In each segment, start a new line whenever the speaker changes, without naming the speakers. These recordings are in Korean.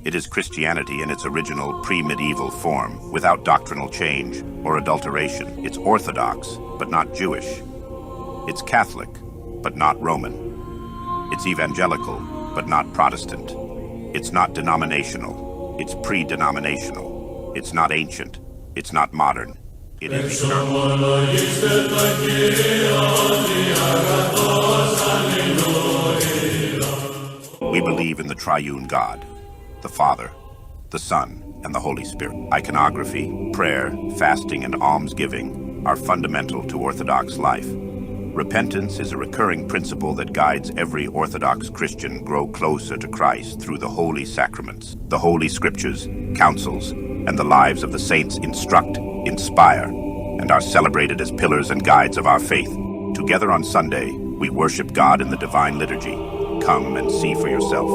It is Christianity in its original pre-medieval form, without doctrinal change or adulteration. It's Orthodox, but not Jewish. It's Catholic, but not Roman. It's evangelical, but not Protestant. It's not denominational. It's pre-denominational. It's not ancient. It's not modern. It is eternal. We believe in the triune God, the Father, the Son, and the Holy Spirit. Iconography, prayer, fasting, and almsgiving are fundamental to Orthodox life. Repentance is a recurring principle that guides every Orthodox Christian grow closer to Christ through the holy sacraments. The Holy Scriptures, councils, and the lives of the saints instruct, inspire, and are celebrated as pillars and guides of our faith. Together on Sunday, we worship God in the Divine Liturgy. Come and see for yourself.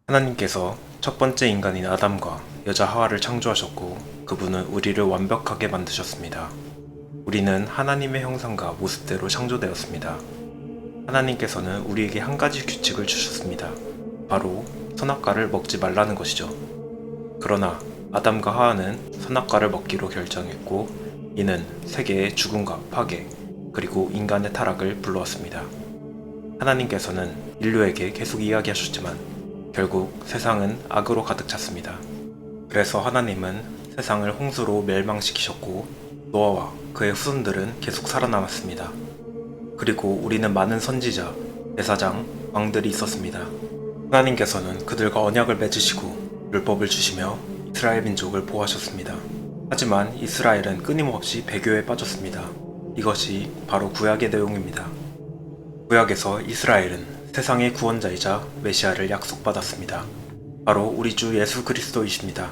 하나님께서 첫 번째 인간인 아담과 여자 하와를 창조하셨고 그분은 우리를 완벽하게 만드셨습니다. 우리는 하나님의 형상과 모습대로 창조되었습니다. 하나님께서는 우리에게 한 가지 규칙을 주셨습니다. 바로 선악과를 먹지 말라는 것이죠. 그러나 아담과 하와는 선악과를 먹기로 결정했고 이는 세계의 죽음과 파괴 그리고 인간의 타락을 불러왔습니다. 하나님께서는 인류에게 계속 이야기하셨지만 결국 세상은 악으로 가득 찼습니다. 그래서 하나님은 세상을 홍수로 멸망시키셨고 노아와 그의 후손들은 계속 살아남았습니다. 그리고 우리는 많은 선지자, 대사장, 왕들이 있었습니다. 하나님께서는 그들과 언약을 맺으시고 율법을 주시며 이스라엘 민족을 보호하셨습니다. 하지만 이스라엘은 끊임없이 배교에 빠졌습니다. 이것이 바로 구약의 내용입니다. 구약에서 이스라엘은 세상의 구원자이자 메시아를 약속받았습니다. 바로 우리 주 예수 그리스도이십니다.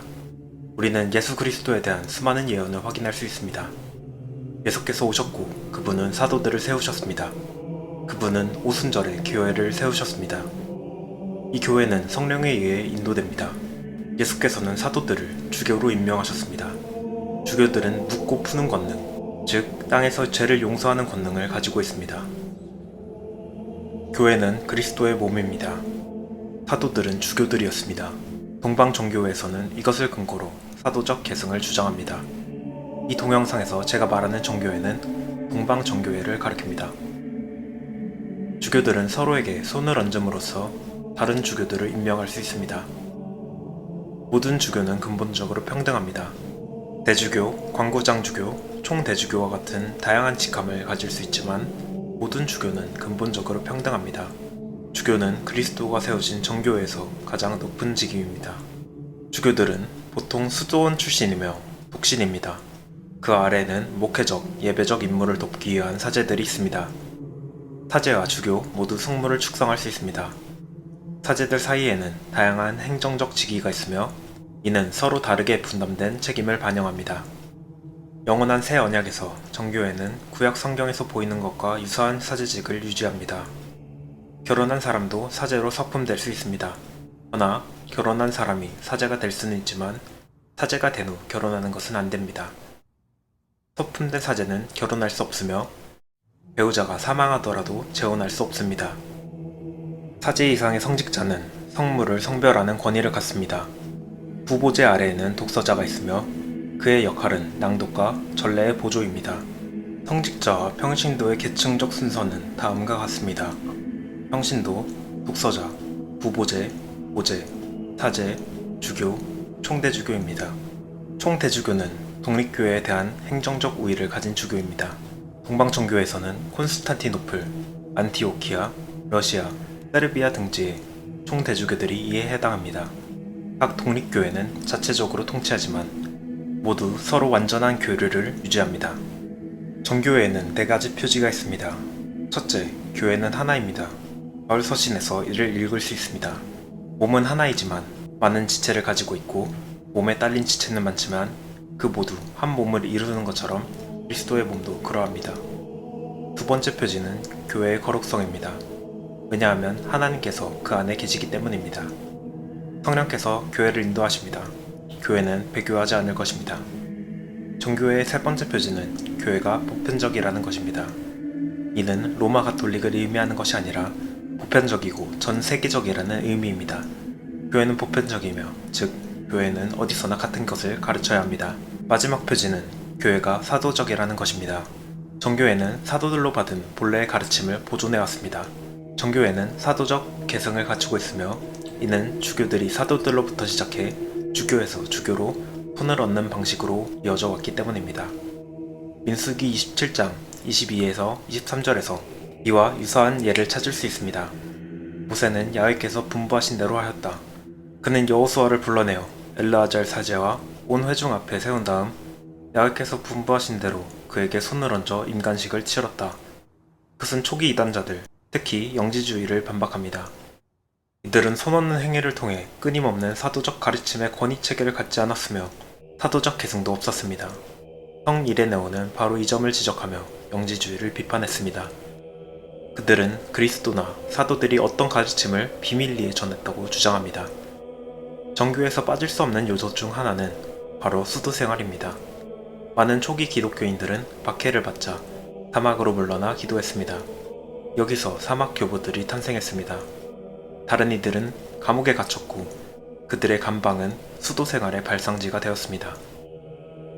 우리는 예수 그리스도에 대한 수많은 예언을 확인할 수 있습니다. 예수께서 오셨고 그분은 사도들을 세우셨습니다. 그분은 오순절에 교회를 세우셨습니다. 이 교회는 성령에 의해 인도됩니다. 예수께서는 사도들을 주교로 임명하셨습니다. 주교들은 묻고 푸는 권능, 즉 땅에서 죄를 용서하는 권능을 가지고 있습니다. 교회는 그리스도의 몸입니다. 사도들은 주교들이었습니다. 동방정교회에서는 이것을 근거로 사도적 계승을 주장합니다. 이 동영상에서 제가 말하는 정교회는 동방정교회를 가리킵니다. 주교들은 서로에게 손을 얹음으로써 다른 주교들을 임명할 수 있습니다. 모든 주교는 근본적으로 평등합니다. 대주교, 광구장주교, 총대주교와 같은 다양한 직함을 가질 수 있지만 모든 주교는 근본적으로 평등합니다. 주교는 그리스도가 세우신 정교회에서 가장 높은 직위입니다. 주교들은 보통 수도원 출신이며 독신입니다. 그 아래에는 목회적, 예배적 임무를 돕기 위한 사제들이 있습니다. 사제와 주교 모두 성물을 축성할 수 있습니다. 사제들 사이에는 다양한 행정적 직위가 있으며 이는 서로 다르게 분담된 책임을 반영합니다. 영원한 새 언약에서 정교회는 구약 성경에서 보이는 것과 유사한 사제직을 유지합니다. 결혼한 사람도 사제로 서품될 수 있습니다. 그러나 결혼한 사람이 사제가 될 수는 있지만 사제가 된 후 결혼하는 것은 안 됩니다. 서품된 사제는 결혼할 수 없으며 배우자가 사망하더라도 재혼할 수 없습니다. 사제 이상의 성직자는 성물을 성별하는 권위를 갖습니다. 부보제 아래에는 독서자가 있으며 그의 역할은 낭독과 전례의 보조입니다. 성직자와 평신도의 계층적 순서는 다음과 같습니다. 평신도, 독서자, 부보제, 보제, 사제, 주교, 총대주교입니다. 총대주교는 독립교회에 대한 행정적 우위를 가진 주교입니다. 동방정교에서는 콘스탄티노플, 안티오키아, 러시아, 세르비아 등지의 총대주교들이 이에 해당합니다. 각 독립교회는 자체적으로 통치하지만 모두 서로 완전한 교류를 유지합니다. 정교회에는 4가지 표지가 있습니다. 첫째, 교회는 하나입니다. 바울서신에서 이를 읽을 수 있습니다. 몸은 하나이지만 많은 지체를 가지고 있고 몸에 딸린 지체는 많지만 그 모두 한 몸을 이루는 것처럼 그리스도의 몸도 그러합니다. 두 번째 표지는 교회의 거룩성입니다. 왜냐하면 하나님께서 그 안에 계시기 때문입니다. 성령께서 교회를 인도하십니다. 교회는 배교하지 않을 것입니다. 정교회의 세 번째 표지는 교회가 보편적이라는 것입니다. 이는 로마 가톨릭을 의미하는 것이 아니라 보편적이고 전 세계적이라는 의미입니다. 교회는 보편적이며, 즉 교회는 어디서나 같은 것을 가르쳐야 합니다. 마지막 표지는 교회가 사도적이라는 것입니다. 정교회는 사도들로 받은 본래의 가르침을 보존해왔습니다. 정교회는 사도적 개성을 갖추고 있으며, 이는 주교들이 사도들로부터 시작해 주교에서 주교로 손을 얻는 방식으로 이어져 왔기 때문입니다. 민수기 27장 22에서 23절에서 이와 유사한 예를 찾을 수 있습니다. 모세는 야훼께서 분부하신 대로 하였다. 그는 여호수아를 불러내어 엘르아잘 사제와 온 회중 앞에 세운 다음 야훼께서 분부하신 대로 그에게 손을 얹어 임간식을 치렀다. 그것은 초기 이단자들, 특히 영지주의를 반박합니다. 이들은 손 얹는 행위를 통해 끊임없는 사도적 가르침의 권위체계를 갖지 않았으며 사도적 계승도 없었습니다. 성 이레네오는 바로 이 점을 지적하며 영지주의를 비판했습니다. 그들은 그리스도나 사도들이 어떤 가르침을 비밀리에 전했다고 주장합니다. 정교에서 빠질 수 없는 요소 중 하나는 바로 수도 생활입니다. 많은 초기 기독교인들은 박해를 받자 사막으로 물러나 기도했습니다. 여기서 사막 교부들이 탄생했습니다. 다른 이들은 감옥에 갇혔고 그들의 감방은 수도 생활의 발상지가 되었습니다.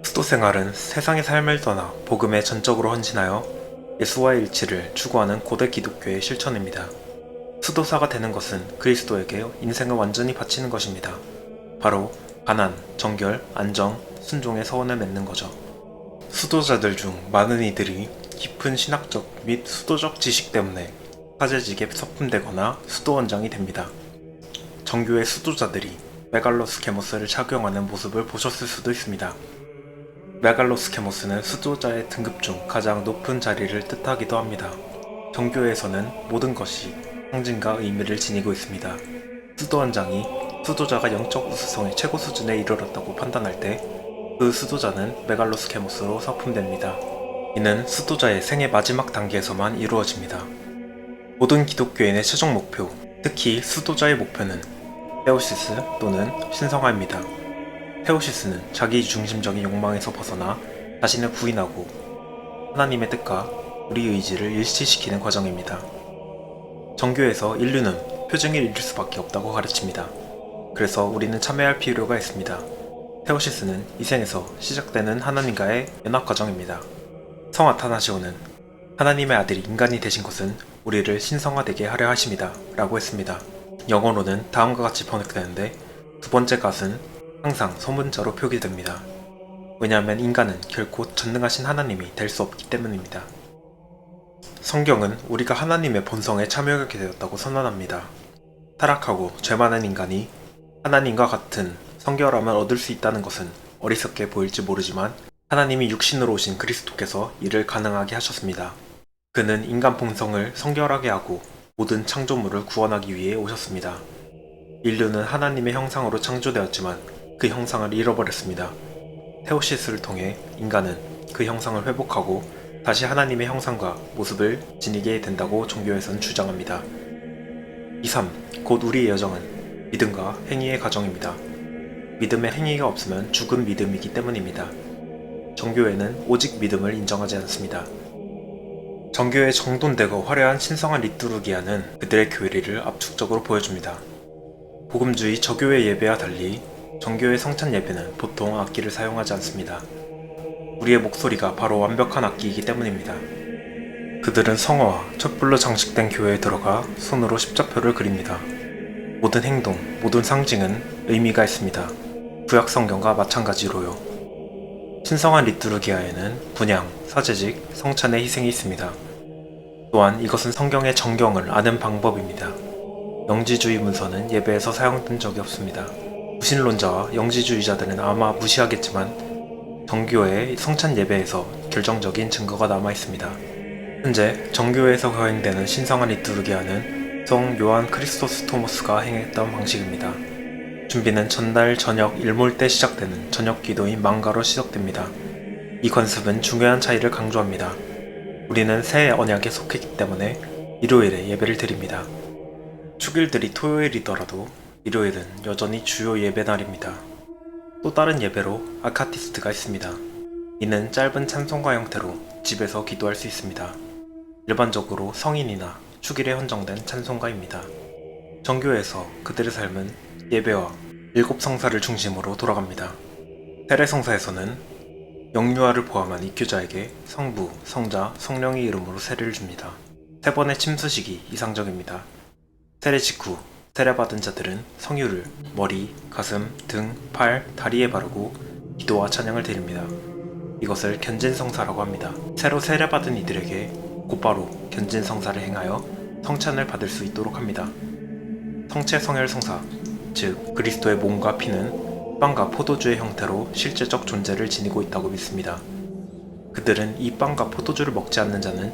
수도 생활은 세상의 삶을 떠나 복음에 전적으로 헌신하여 예수와의 일치를 추구하는 고대 기독교의 실천입니다. 수도사가 되는 것은 그리스도에게 인생을 완전히 바치는 것입니다. 바로 가난, 정결, 안정, 순종의 서원을 맺는 거죠. 수도자들 중 많은 이들이 깊은 신학적 및 수도적 지식 때문에 사제직에 서품되거나 수도원장이 됩니다. 정교의 수도자들이 메갈로스 케모스를 착용하는 모습을 보셨을 수도 있습니다. 메갈로스 케모스는 수도자의 등급 중 가장 높은 자리를 뜻하기도 합니다. 정교에서는 모든 것이 상징과 의미를 지니고 있습니다. 수도원장이 수도자가 영적 우수성의 최고 수준에 이르렀다고 판단할 때 그 수도자는 메갈로스 케모스로 서품됩니다. 이는 수도자의 생의 마지막 단계에서만 이루어집니다. 모든 기독교인의 최종 목표, 특히 수도자의 목표는 테오시스 또는 신성화입니다. 테오시스는 자기 중심적인 욕망에서 벗어나 자신을 부인하고 하나님의 뜻과 우리 의지를 일치시키는 과정입니다. 정교에서 인류는 표징을 이룰 수밖에 없다고 가르칩니다. 그래서 우리는 참여할 필요가 있습니다. 테오시스는 이 생에서 시작되는 하나님과의 연합 과정입니다. 성 아타나시오는 하나님의 아들이 인간이 되신 것은 우리를 신성화되게 하려 하십니다 라고 했습니다. 영어로는 다음과 같이 번역되는데 두 번째 갓은 항상 소문자로 표기됩니다. 왜냐하면 인간은 결코 전능하신 하나님이 될 수 없기 때문입니다. 성경은 우리가 하나님의 본성에 참여하게 되었다고 선언합니다. 타락하고 죄 많은 인간이 하나님과 같은 성결함을 얻을 수 있다는 것은 어리석게 보일지 모르지만 하나님이 육신으로 오신 그리스도께서 이를 가능하게 하셨습니다. 그는 인간 본성을 성결하게 하고 모든 창조물을 구원하기 위해 오셨습니다. 인류는 하나님의 형상으로 창조되었지만 그 형상을 잃어버렸습니다. 테오시스를 통해 인간은 그 형상을 회복하고 다시 하나님의 형상과 모습을 지니게 된다고 종교에서는 주장합니다. 2.3. 곧 우리의 여정은 믿음과 행위의 과정입니다. 믿음의 행위가 없으면 죽은 믿음이기 때문입니다. 정교회는 오직 믿음을 인정하지 않습니다. 정교회의 정돈되고 화려한 신성한 리투르기아는 그들의 교리를 압축적으로 보여줍니다. 복음주의 저교회 예배와 달리 정교회 성찬 예배는 보통 악기를 사용하지 않습니다. 우리의 목소리가 바로 완벽한 악기이기 때문입니다. 그들은 성화와 촛불로 장식된 교회에 들어가 손으로 십자표를 그립니다. 모든 행동, 모든 상징은 의미가 있습니다. 구약 성경과 마찬가지로요. 신성한 리투르기아에는 분향, 사제직, 성찬의 희생이 있습니다. 또한 이것은 성경의 정경을 아는 방법입니다. 영지주의 문서는 예배에서 사용된 적이 없습니다. 무신론자와 영지주의자들은 아마 무시하겠지만 정교회의 성찬 예배에서 결정적인 증거가 남아 있습니다. 현재 정교회에서 거행되는 신성한 리투르기아는 성 요한 크리스토스 토머스가 행했던 방식입니다. 준비는 전날 저녁 일몰 때 시작되는 저녁 기도인 망가로 시작됩니다. 이 관습은 중요한 차이를 강조합니다. 우리는 새 언약에 속했기 때문에 일요일에 예배를 드립니다. 축일들이 토요일이더라도 일요일은 여전히 주요 예배날입니다. 또 다른 예배로 아카티스트가 있습니다. 이는 짧은 찬송가 형태로 집에서 기도할 수 있습니다. 일반적으로 성인이나 축일에 헌정된 찬송가입니다. 정교회에서 그들의 삶은 예배와 일곱 성사를 중심으로 돌아갑니다. 세례성사에서는 영유아를 포함한 입교자에게 성부, 성자, 성령의 이름으로 세례를 줍니다. 세 번의 침수식이 이상적입니다. 세례 직후 세례받은 자들은 성유를 머리, 가슴, 등, 팔, 다리에 바르고 기도와 찬양을 드립니다. 이것을 견진성사라고 합니다. 새로 세례받은 이들에게 곧바로 견진성사를 행하여 성찬을 받을 수 있도록 합니다. 성체성혈성사, 즉 그리스도의 몸과 피는 빵과 포도주의 형태로 실제적 존재를 지니고 있다고 믿습니다. 그들은 이 빵과 포도주를 먹지 않는 자는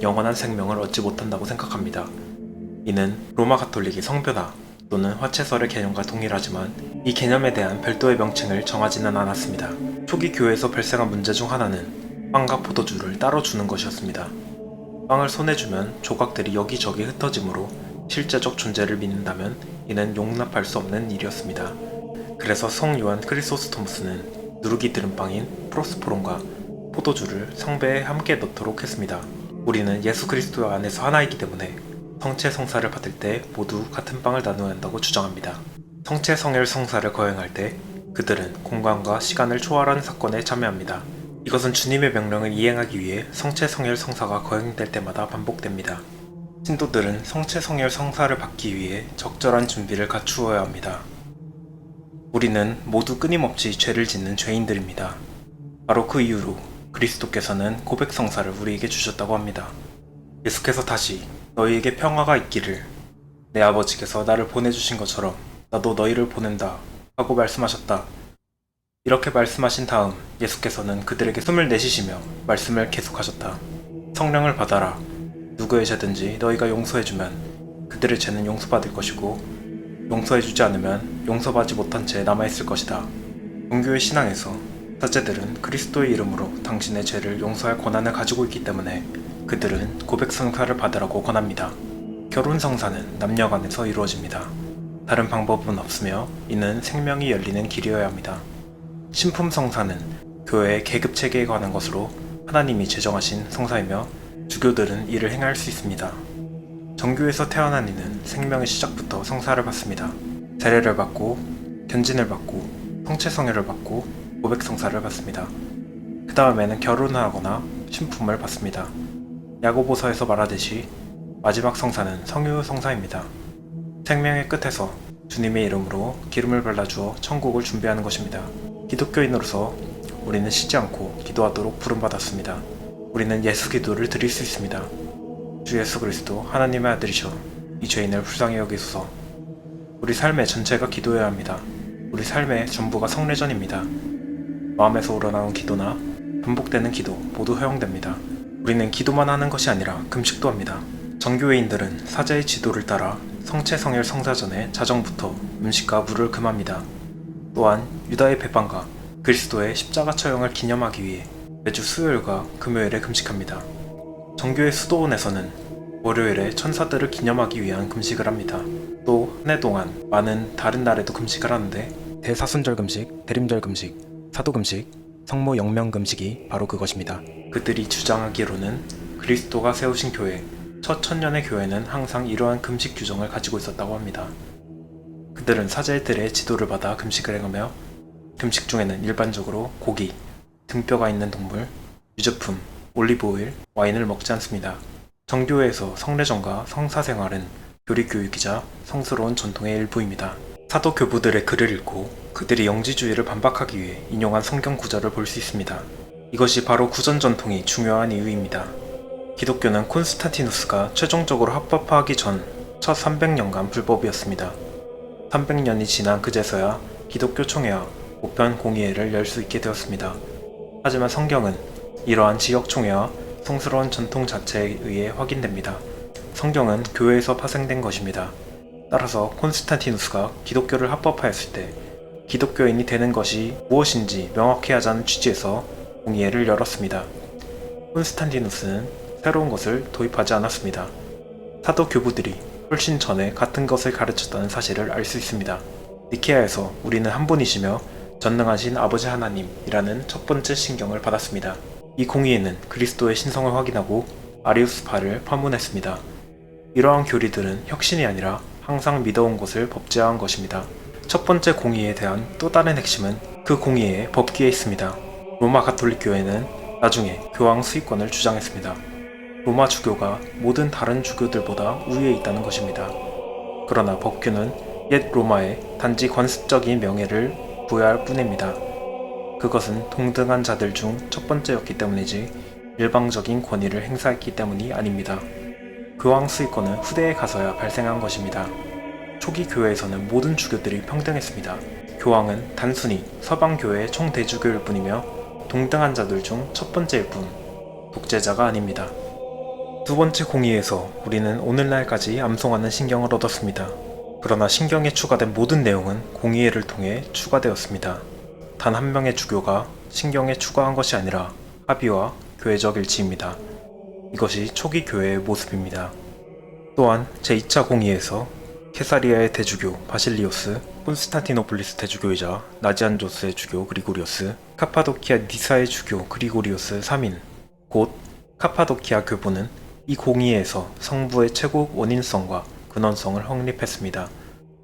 영원한 생명을 얻지 못한다고 생각합니다. 이는 로마 가톨릭의 성변화 또는 화채설의 개념과 동일하지만 이 개념에 대한 별도의 명칭을 정하지는 않았습니다. 초기 교회에서 발생한 문제 중 하나는 빵과 포도주를 따로 주는 것이었습니다. 빵을 손에 주면 조각들이 여기저기 흩어지므로 실제적 존재를 믿는다면 이는 용납할 수 없는 일이었습니다. 그래서 성 요한 크리소스토무스는 누룩이 들은 빵인 프로스포론과 포도주를 성배에 함께 넣도록 했습니다. 우리는 예수 그리스도 안에서 하나이기 때문에 성체 성사를 받을 때 모두 같은 빵을 나누어야 한다고 주장합니다. 성체 성혈 성사를 거행할 때 그들은 공간과 시간을 초월한 사건에 참여합니다. 이것은 주님의 명령을 이행하기 위해 성체 성혈 성사가 거행될 때마다 반복됩니다. 신도들은 성체 성혈 성사를 받기 위해 적절한 준비를 갖추어야 합니다. 우리는 모두 끊임없이 죄를 짓는 죄인들입니다. 바로 그 이유로 그리스도께서는 고백 성사를 우리에게 주셨다고 합니다. 예수께서 다시 너희에게 평화가 있기를 내 아버지께서 나를 보내주신 것처럼 나도 너희를 보낸다 하고 말씀하셨다. 이렇게 말씀하신 다음 예수께서는 그들에게 숨을 내쉬시며 말씀을 계속하셨다. 성령을 받아라. 누구의 죄든지 너희가 용서해주면 그들의 죄는 용서받을 것이고 용서해주지 않으면 용서받지 못한 채 남아있을 것이다. 종교의 신앙에서 사제들은 그리스도의 이름으로 당신의 죄를 용서할 권한을 가지고 있기 때문에 그들은 고백 성사를 받으라고 권합니다. 결혼 성사는 남녀 간에서 이루어집니다. 다른 방법은 없으며 이는 생명이 열리는 길이어야 합니다. 신품 성사는 교회의 계급 체계에 관한 것으로 하나님이 제정하신 성사이며 주교들은 이를 행할 수 있습니다. 정교에서 태어난 이는 생명의 시작부터 성사를 받습니다. 세례를 받고 견진을 받고 성체성혈을 받고 고백 성사를 받습니다. 그 다음에는 결혼을 하거나 신품을 받습니다. 야고보서에서 말하듯이 마지막 성사는 성유 성사입니다. 생명의 끝에서 주님의 이름으로 기름을 발라주어 천국을 준비하는 것입니다. 기독교인으로서 우리는 쉬지 않고 기도하도록 부름받았습니다. 우리는 예수 기도를 드릴 수 있습니다. 주 예수 그리스도 하나님의 아들이셔 이 죄인을 불쌍히 여기소서. 우리 삶의 전체가 기도해야 합니다. 우리 삶의 전부가 성례전입니다. 마음에서 우러나온 기도나 반복되는 기도 모두 허용됩니다. 우리는 기도만 하는 것이 아니라 금식도 합니다. 정교회인들은 사제의 지도를 따라 성체성혈 성사전에 자정부터 음식과 물을 금합니다. 또한 유다의 배반과 그리스도의 십자가 처형을 기념하기 위해 매주 수요일과 금요일에 금식합니다. 정교회 수도원에서는 월요일에 천사들을 기념하기 위한 금식을 합니다. 또 한 해 동안 많은 다른 날에도 금식을 하는데 대사순절 금식, 대림절 금식, 사도 금식, 성모 영명 금식이 바로 그것입니다. 그들이 주장하기로는 그리스도가 세우신 교회, 첫 천년의 교회는 항상 이러한 금식 규정을 가지고 있었다고 합니다. 그들은 사제들의 지도를 받아 금식을 행하며 금식 중에는 일반적으로 고기, 등뼈가 있는 동물, 유제품, 올리브오일, 와인을 먹지 않습니다. 정교회에서 성례전과 성사생활은 교리교육이자 성스러운 전통의 일부입니다. 사도 교부들의 글을 읽고 그들이 영지주의를 반박하기 위해 인용한 성경 구절을 볼 수 있습니다. 이것이 바로 구전 전통이 중요한 이유입니다. 기독교는 콘스탄티누스가 최종적으로 합법화하기 전 첫 300년간 불법이었습니다. 300년이 지난 그제서야 기독교 총회와 보편 공의회를 열 수 있게 되었습니다. 하지만 성경은 이러한 지역 총회와 성스러운 전통 자체에 의해 확인됩니다. 성경은 교회에서 파생된 것입니다. 따라서 콘스탄티누스가 기독교를 합법화했을 때 기독교인이 되는 것이 무엇인지 명확히 하자는 취지에서 공의회를 열었습니다. 콘스탄티누스는 새로운 것을 도입하지 않았습니다. 사도 교부들이 훨씬 전에 같은 것을 가르쳤다는 사실을 알 수 있습니다. 니케아에서 우리는 한 분이시며 전능하신 아버지 하나님이라는 첫 번째 신경을 받았습니다. 이 공의회는 그리스도의 신성을 확인하고 아리우스파를 파문했습니다. 이러한 교리들은 혁신이 아니라 항상 믿어온 것을 법제화한 것입니다. 첫 번째 공의에 대한 또 다른 핵심은 그 공의의 법기에 있습니다. 로마 가톨릭 교회는 나중에 교황 수의권을 주장했습니다. 로마 주교가 모든 다른 주교들보다 우위에 있다는 것입니다. 그러나 법규는 옛 로마에 단지 관습적인 명예를 부여할 뿐입니다. 그것은 동등한 자들 중 첫 번째였기 때문이지 일방적인 권위를 행사했기 때문이 아닙니다. 교황 수의권은 후대에 가서야 발생한 것입니다. 초기 교회에서는 모든 주교들이 평등했습니다. 교황은 단순히 서방 교회의 총대주교일 뿐이며 동등한 자들 중 첫 번째일 뿐, 독재자가 아닙니다. 두 번째 공의에서 우리는 오늘날까지 암송하는 신경을 얻었습니다. 그러나 신경에 추가된 모든 내용은 공의회를 통해 추가되었습니다. 단 한 명의 주교가 신경에 추가한 것이 아니라 합의와 교회적 일치입니다. 이것이 초기 교회의 모습입니다. 또한 제2차 공의에서 케사리아의 대주교 바실리오스, 콘스탄티노플리스 대주교이자 나지안조스의 주교 그리고리오스, 카파도키아 니사의 주교 그리고리오스 3인, 곧 카파도키아 교부는 이 공의에서 성부의 최고 원인성과 근원성을 확립했습니다.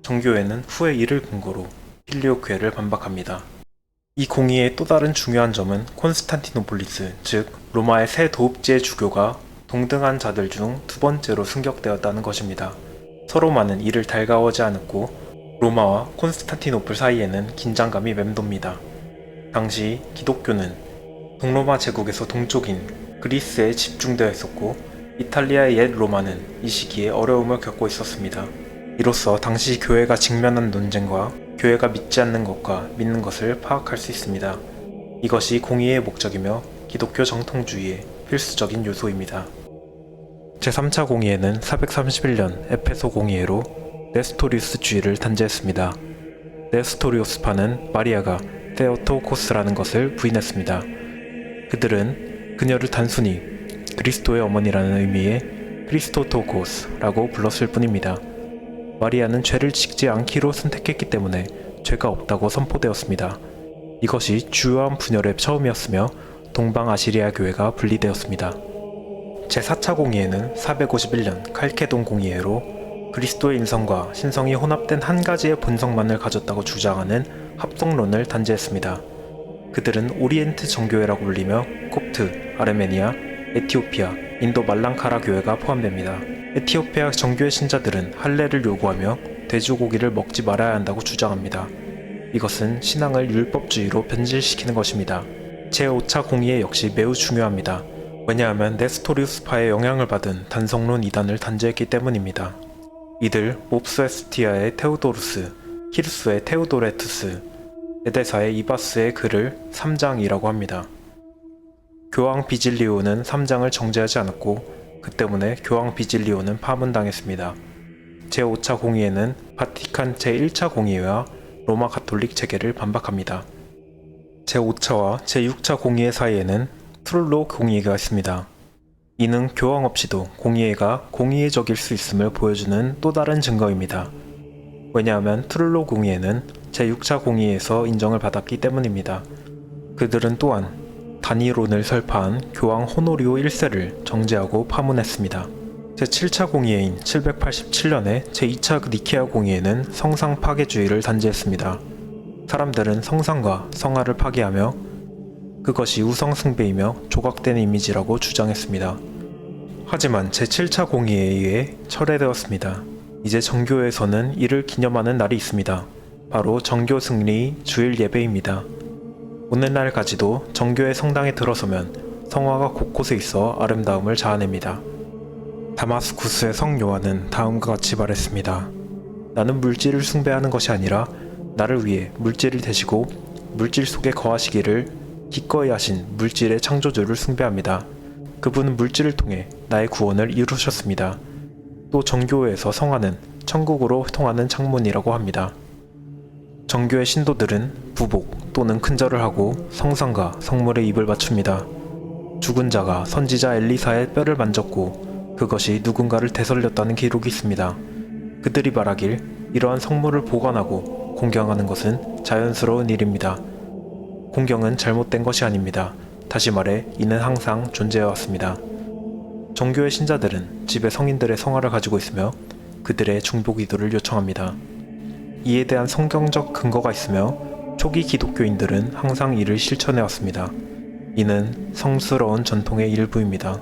정교회는 후에 이를 근거로 필리오크회를 반박합니다. 이 공의의 또 다른 중요한 점은 콘스탄티노폴리스, 즉 로마의 새 도읍지의 주교가 동등한 자들 중 두 번째로 승격되었다는 것입니다. 서로만은 이를 달가워하지 않았고 로마와 콘스탄티노플 사이에는 긴장감이 맴돕니다. 당시 기독교는 동로마 제국에서 동쪽인 그리스에 집중되어 있었고 이탈리아의 옛 로마는 이 시기에 어려움을 겪고 있었습니다. 이로써 당시 교회가 직면한 논쟁과 교회가 믿지 않는 것과 믿는 것을 파악할 수 있습니다. 이것이 공의의 목적이며 기독교 정통주의의 필수적인 요소입니다. 제3차 공의회는 431년 에페소 공의회로 네스토리우스주의를 단죄했습니다. 네스토리우스파는 마리아가 테오토코스라는 것을 부인했습니다. 그들은 그녀를 단순히 그리스도의 어머니라는 의미의 크리스토토코스라고 불렀을 뿐입니다. 마리아는 죄를 짓지 않기로 선택했기 때문에 죄가 없다고 선포되었습니다. 이것이 주요한 분열의 처음이었으며 동방아시리아 교회가 분리되었습니다. 제4차 공의회는 451년 칼케돈 공의회로 그리스도의 인성과 신성이 혼합된 한 가지의 본성만을 가졌다고 주장하는 합성론을 단죄했습니다. 그들은 오리엔트 정교회라고 불리며 콥트, 아르메니아, 에티오피아, 인도 말랑카라 교회가 포함됩니다. 에티오피아 정교회 신자들은 할례를 요구하며 돼지고기를 먹지 말아야 한다고 주장합니다. 이것은 신앙을 율법주의로 변질시키는 것입니다. 제5차 공의회 역시 매우 중요합니다. 왜냐하면 네스토리우스파의 영향을 받은 단성론 이단을 단죄했기 때문입니다. 이들 몹스에스티아의 테오도루스, 키르수의 테오도레투스, 에데사의 이바스의 글을 3장이라고 합니다. 교황 비질리오는 3장을 정제하지 않았고 그 때문에 교황 비질리오는 파문당했습니다. 제5차 공의회는 바티칸 제1차 공의회와 로마 가톨릭 체계를 반박합니다. 제5차와 제6차 공의회 사이에는 트룰로 공의회가 있습니다. 이는 교황 없이도 공의회가 공의회적일 수 있음을 보여주는 또 다른 증거입니다. 왜냐하면 트룰로 공의회는 제6차 공의회에서 인정을 받았기 때문입니다. 그들은 또한 단위론을 설파한 교황 호노리오 1세를 정죄하고 파문했습니다. 제7차 공의회인 787년에 제2차 니케아 공의회는 성상 파괴주의를 단죄했습니다. 사람들은 성상과 성화를 파괴하며 그것이 우상숭배이며 조각된 이미지라고 주장했습니다. 하지만 제7차 공의회에 의해 철회되었습니다. 이제 정교회에서는 이를 기념하는 날이 있습니다. 바로 정교 승리 주일 예배입니다. 오늘날까지도 정교회 성당에 들어서면 성화가 곳곳에 있어 아름다움을 자아냅니다. 다마스쿠스의 성 요한은 다음과 같이 말했습니다. 나는 물질을 숭배하는 것이 아니라 나를 위해 물질을 대시고 물질 속에 거하시기를 기꺼이 하신 물질의 창조주를 숭배합니다. 그분은 물질을 통해 나의 구원을 이루셨습니다. 또 정교회에서 성화는 천국으로 통하는 창문이라고 합니다. 정교회 신도들은 부복 또는 큰절을 하고 성상과 성물에 입을 맞춥니다. 죽은 자가 선지자 엘리사의 뼈를 만졌고 그것이 누군가를 되살렸다는 기록이 있습니다. 그들이 말하길 이러한 성물을 보관하고 공경하는 것은 자연스러운 일입니다. 공경은 잘못된 것이 아닙니다. 다시 말해 이는 항상 존재해왔습니다. 정교회 신자들은 집에 성인들의 성화를 가지고 있으며 그들의 중보 기도를 요청합니다. 이에 대한 성경적 근거가 있으며 초기 기독교인들은 항상 이를 실천해왔습니다. 이는 성스러운 전통의 일부입니다.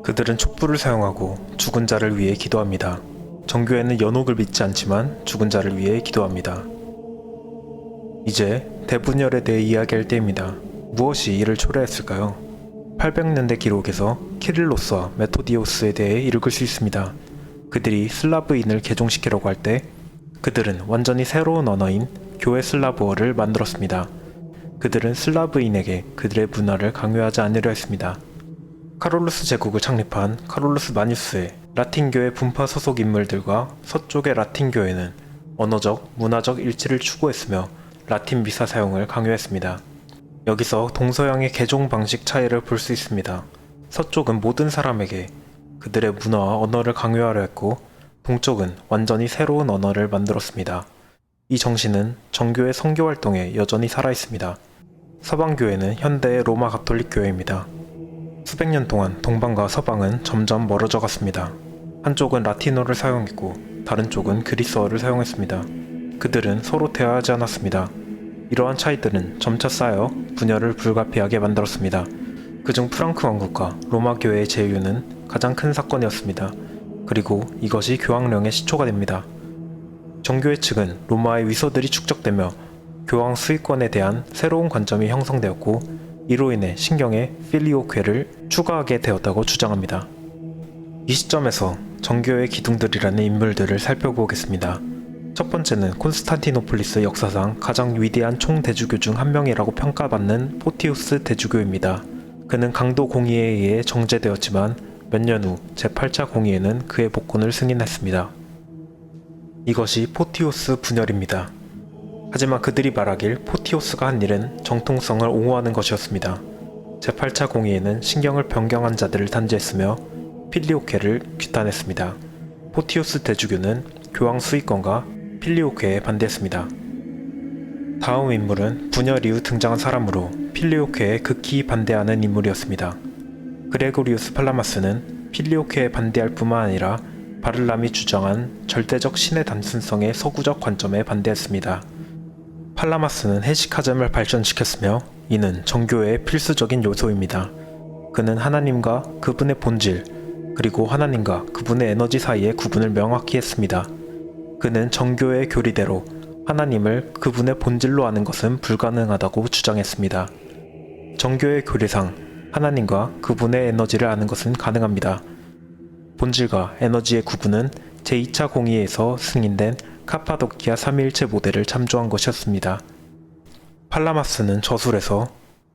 그들은 촛불을 사용하고 죽은 자를 위해 기도합니다. 정교회는 연옥을 믿지 않지만 죽은 자를 위해 기도합니다. 이제 대분열에 대해 이야기할 때입니다. 무엇이 이를 초래했을까요? 800년대 기록에서 키릴로스와 메토디오스에 대해 읽을 수 있습니다. 그들이 슬라브인을 개종시키려고 할 때 그들은 완전히 새로운 언어인 교회 슬라브어를 만들었습니다. 그들은 슬라브인에게 그들의 문화를 강요하지 않으려 했습니다. 카롤루스 제국을 창립한 카롤루스 마뉴스의 라틴교회 분파 소속 인물들과 서쪽의 라틴교회는 언어적, 문화적 일치를 추구했으며 라틴 미사 사용을 강요했습니다. 여기서 동서양의 개종 방식 차이를 볼 수 있습니다. 서쪽은 모든 사람에게 그들의 문화와 언어를 강요하려 했고 동쪽은 완전히 새로운 언어를 만들었습니다. 이 정신은 정교의 선교 활동에 여전히 살아있습니다. 서방교회는 현대의 로마 가톨릭 교회입니다. 수백 년 동안 동방과 서방은 점점 멀어져 갔습니다. 한쪽은 라틴어를 사용했고 다른 쪽은 그리스어를 사용했습니다. 그들은 서로 대화하지 않았습니다. 이러한 차이들은 점차 쌓여 분열을 불가피하게 만들었습니다. 그중 프랑크 왕국과 로마 교회의 제휴는 가장 큰 사건이었습니다. 그리고 이것이 교황령의 시초가 됩니다. 정교회 측은 로마의 위서들이 축적되며 교황 수익권에 대한 새로운 관점이 형성되었고 이로 인해 신경에 필리오케를 추가하게 되었다고 주장합니다. 이 시점에서 정교회 기둥들이라는 인물들을 살펴보겠습니다. 첫 번째는 콘스탄티노폴리스 역사상 가장 위대한 총대주교 중 한 명이라고 평가받는 포티우스 대주교입니다. 그는 강도 공의에 의해 정제되었지만 몇 년 후 제8차 공의회는 그의 복권을 승인했습니다. 이것이 포티오스 분열입니다. 하지만 그들이 말하길 포티오스가 한 일은 정통성을 옹호하는 것이었습니다. 제8차 공의회는 신경을 변경한 자들을 단죄했으며 필리오케를 규탄했습니다. 포티오스 대주교는 교황 수익권과 필리오케에 반대했습니다. 다음 인물은 분열 이후 등장한 사람으로 필리오케에 극히 반대하는 인물이었습니다. 그레고리우스 팔라마스는 필리오케에 반대할 뿐만 아니라 바를람이 주장한 절대적 신의 단순성의 서구적 관점에 반대했습니다. 팔라마스는 헤시카즘을 발전시켰으며 이는 정교회의 필수적인 요소입니다. 그는 하나님과 그분의 본질, 그리고 하나님과 그분의 에너지 사이의 구분을 명확히 했습니다. 그는 정교회의 교리대로 하나님을 그분의 본질로 아는 것은 불가능하다고 주장했습니다. 정교의 교리상 하나님과 그분의 에너지를 아는 것은 가능합니다. 본질과 에너지의 구분은 제2차 공의회에서 승인된 카파도키아 삼위일체 모델을 참조한 것이었습니다. 팔라마스는 저술에서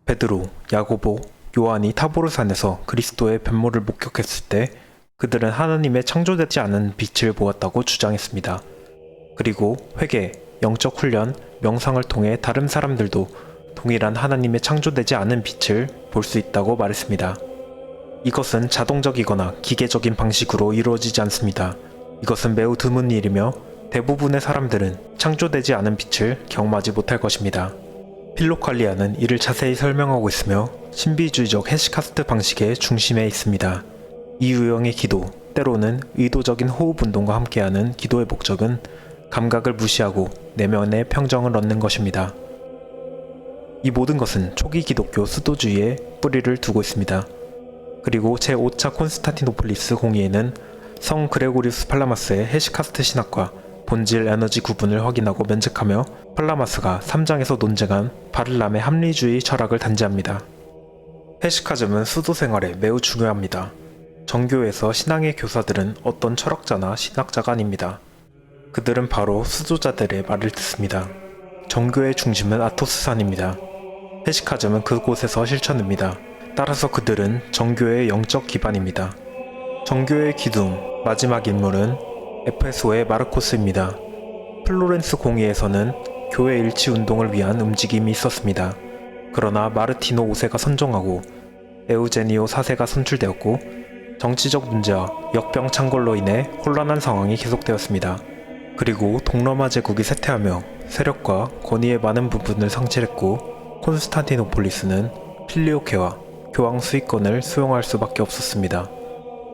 베드로, 야고보, 요한이 타보르산에서 그리스도의 변모를 목격했을 때 그들은 하나님의 창조되지 않은 빛을 보았다고 주장했습니다. 그리고 회개, 영적 훈련, 명상을 통해 다른 사람들도 동일한 하나님의 창조되지 않은 빛을 볼 수 있다고 말했습니다. 이것은 자동적이거나 기계적인 방식으로 이루어지지 않습니다. 이것은 매우 드문 일이며 대부분의 사람들은 창조되지 않은 빛을 경험하지 못할 것입니다. 필로칼리아는 이를 자세히 설명하고 있으며 신비주의적 헤시카스트 방식의 중심에 있습니다. 이 유형의 기도, 때로는 의도적인 호흡 운동과 함께하는 기도의 목적은 감각을 무시하고 내면의 평정을 얻는 것입니다. 이 모든 것은 초기 기독교 수도주의에 뿌리를 두고 있습니다. 그리고 제5차 콘스탄티노폴리스 공의회는 성 그레고리우스 팔라마스의 헤시카스트 신학과 본질 에너지 구분을 확인하고 면책하며 팔라마스가 3장에서 논쟁한 바를람의 합리주의 철학을 단죄합니다. 헤시카즘은 수도 생활에 매우 중요합니다. 정교에서 신앙의 교사들은 어떤 철학자나 신학자가 아닙니다. 그들은 바로 수도자들의 말을 듣습니다. 정교의 중심은 아토스산입니다. 헤시카즘은 그곳에서 실천됩니다. 따라서 그들은 정교의 영적 기반입니다. 정교의 기둥, 마지막 인물은 에페소의 마르코스입니다. 플로렌스 공의에서는 교회 일치 운동을 위한 움직임이 있었습니다. 그러나 마르티노 5세가 선종하고 에우제니오 4세가 선출되었고 정치적 문제와 역병 창궐로 인해 혼란한 상황이 계속되었습니다. 그리고 동로마 제국이 쇠퇴하며 세력과 권위의 많은 부분을 상실했고 콘스탄티노폴리스는 필리오케와 교황 수익권을 수용할 수밖에 없었습니다.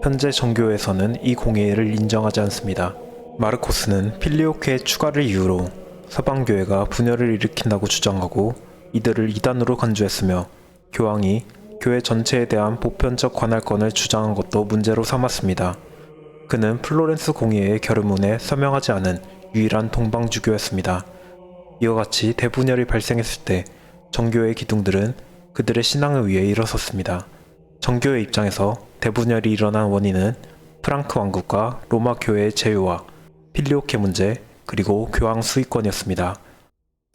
현재 정교회에서는 이 공의를 인정하지 않습니다. 마르코스는 필리오케 추가를 이유로 서방교회가 분열을 일으킨다고 주장하고 이들을 이단으로 간주했으며 교황이 교회 전체에 대한 보편적 관할권을 주장한 것도 문제로 삼았습니다. 그는 플로렌스 공의회의 결의문에 서명하지 않은 유일한 동방주교였습니다. 이와 같이 대분열이 발생했을 때 정교회의 기둥들은 그들의 신앙을 위해 일어섰습니다. 정교회 입장에서 대분열이 일어난 원인은 프랑크 왕국과 로마 교회의 제휴와 필리오케 문제 그리고 교황 수익권이었습니다.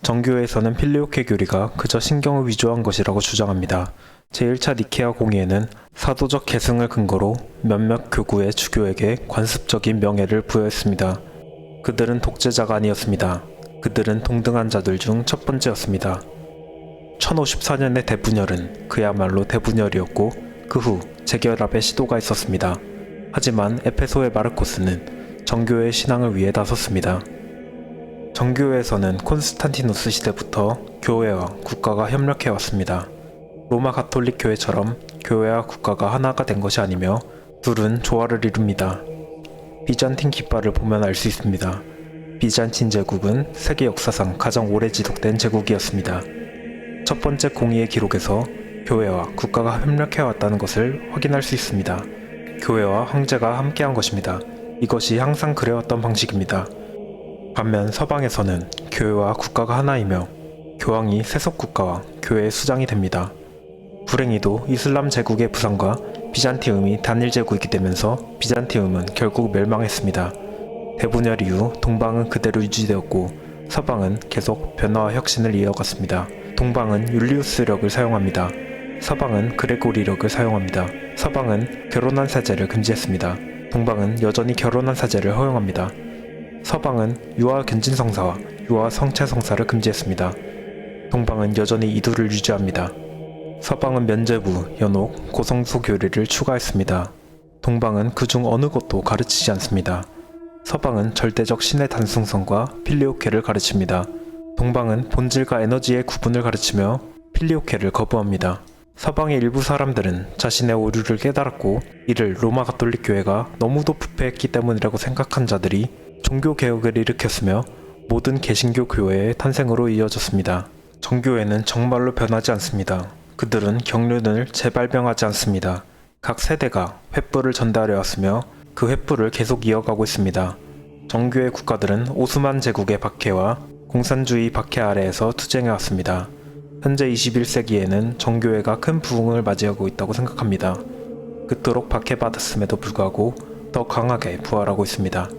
정교회에서는 필리오케 교리가 그저 신경을 위조한 것이라고 주장합니다. 제1차 니케아 공의회는 사도적 계승을 근거로 몇몇 교구의 주교에게 관습적인 명예를 부여했습니다. 그들은 독재자가 아니었습니다. 그들은 동등한 자들 중 첫 번째였습니다. 1054년의 대분열은 그야말로 대분열이었고 그 후 재결합의 시도가 있었습니다. 하지만 에페소의 마르코스는 정교회의 신앙을 위해 나섰습니다. 정교회에서는 콘스탄티누스 시대부터 교회와 국가가 협력해왔습니다. 로마 가톨릭 교회처럼 교회와 국가가 하나가 된 것이 아니며 둘은 조화를 이룹니다. 비잔틴 깃발을 보면 알 수 있습니다. 비잔틴 제국은 세계 역사상 가장 오래 지속된 제국이었습니다. 첫 번째 공의의 기록에서 교회와 국가가 협력해왔다는 것을 확인할 수 있습니다. 교회와 황제가 함께한 것입니다. 이것이 항상 그래왔던 방식입니다. 반면 서방에서는 교회와 국가가 하나이며 교황이 세속국가와 교회의 수장이 됩니다. 불행히도 이슬람 제국의 부상과 비잔티움이 단일 제국이 되면서 비잔티움은 결국 멸망했습니다. 대분열 이후 동방은 그대로 유지되었고 서방은 계속 변화와 혁신을 이어갔습니다. 동방은 율리우스력을 사용합니다. 서방은 그레고리력을 사용합니다. 서방은 결혼한 사제를 금지했습니다. 동방은 여전히 결혼한 사제를 허용합니다. 서방은 유아 견진성사와 유아 성체성사를 금지했습니다. 동방은 여전히 이두를 유지합니다. 서방은 면죄부, 연옥, 고성수 교리를 추가했습니다. 동방은 그중 어느 것도 가르치지 않습니다. 서방은 절대적 신의 단순성과 필리오케를 가르칩니다. 동방은 본질과 에너지의 구분을 가르치며 필리오케를 거부합니다. 서방의 일부 사람들은 자신의 오류를 깨달았고 이를 로마 가톨릭 교회가 너무도 부패했기 때문이라고 생각한 자들이 종교개혁을 일으켰으며 모든 개신교 교회의 탄생으로 이어졌습니다. 정교회는 정말로 변하지 않습니다. 그들은 경륜을 재발병하지 않습니다. 각 세대가 횃불을 전달해왔으며 그 횃불을 계속 이어가고 있습니다. 정교회 국가들은 오스만 제국의 박해와 공산주의 박해 아래에서 투쟁해왔습니다. 현재 21세기에는 정교회가 큰 부흥을 맞이하고 있다고 생각합니다. 그토록 박해받았음에도 불구하고 더 강하게 부활하고 있습니다.